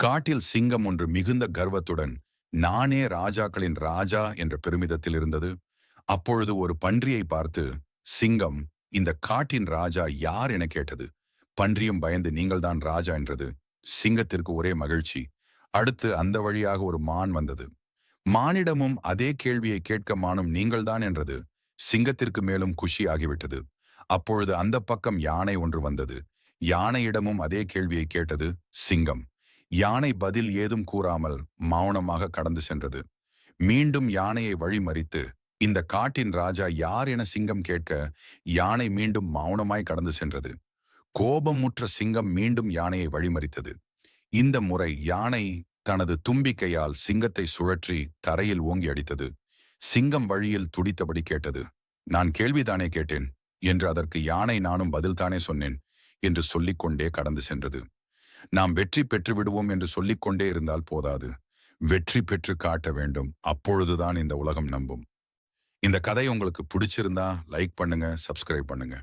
காட்டில் சிங்கம் ஒன்று மிகுந்த கர்வத்துடன் நானே ராஜாக்களின் ராஜா என்ற பெருமிதத்தில் இருந்தது. அப்பொழுது ஒரு பன்றியை பார்த்து சிங்கம், இந்த காட்டின் ராஜா யார் என கேட்டது. பன்றியும் பயந்து நீங்கள்தான் ராஜா என்றது. சிங்கத்திற்கு ஒரே மகிழ்ச்சி. அடுத்து அந்த வழியாக ஒரு மான் வந்தது. மானிடமும் அதே கேள்வியை கேட்க மானும் நீங்கள்தான் என்றது. சிங்கத்திற்கு மேலும் குஷி ஆகிவிட்டது. அப்பொழுது அந்த பக்கம் யானை ஒன்று வந்தது. யானையிடமும் அதே கேள்வியை கேட்டது சிங்கம். யானை பதில் ஏதும் கூறாமல் மௌனமாக கடந்து சென்றது. மீண்டும் யானையை வழிமறித்து இந்த காட்டின் ராஜா யார் என சிங்கம் கேட்க யானை மீண்டும் மௌனமாய் கடந்து சென்றது. கோபமுற்ற சிங்கம் மீண்டும் யானையை வழிமறித்தது. இந்த முறை யானை தனது தும்பிக்கையால் சிங்கத்தை சுழற்றி தரையில் ஓங்கி அடித்தது. சிங்கம் வழியில் துடித்தபடி கேட்டது, நான் கேள்விதானே கேட்டேன் என்று. அதற்கு யானை, நானும் பதில்தானே சொன்னேன் என்று சொல்லிக்கொண்டே கடந்து சென்றது. நாம் வெற்றி பெற்று விடுவோம் என்று சொல்லிக்கொண்டே இருந்தால் போதாது, வெற்றி பெற்று காட்ட வேண்டும். அப்பொழுதுதான் இந்த உலகம் நம்பும். இந்த கதை உங்களுக்கு பிடிச்சிருந்தா லைக் பண்ணுங்க, சப்ஸ்கிரைப் பண்ணுங்க.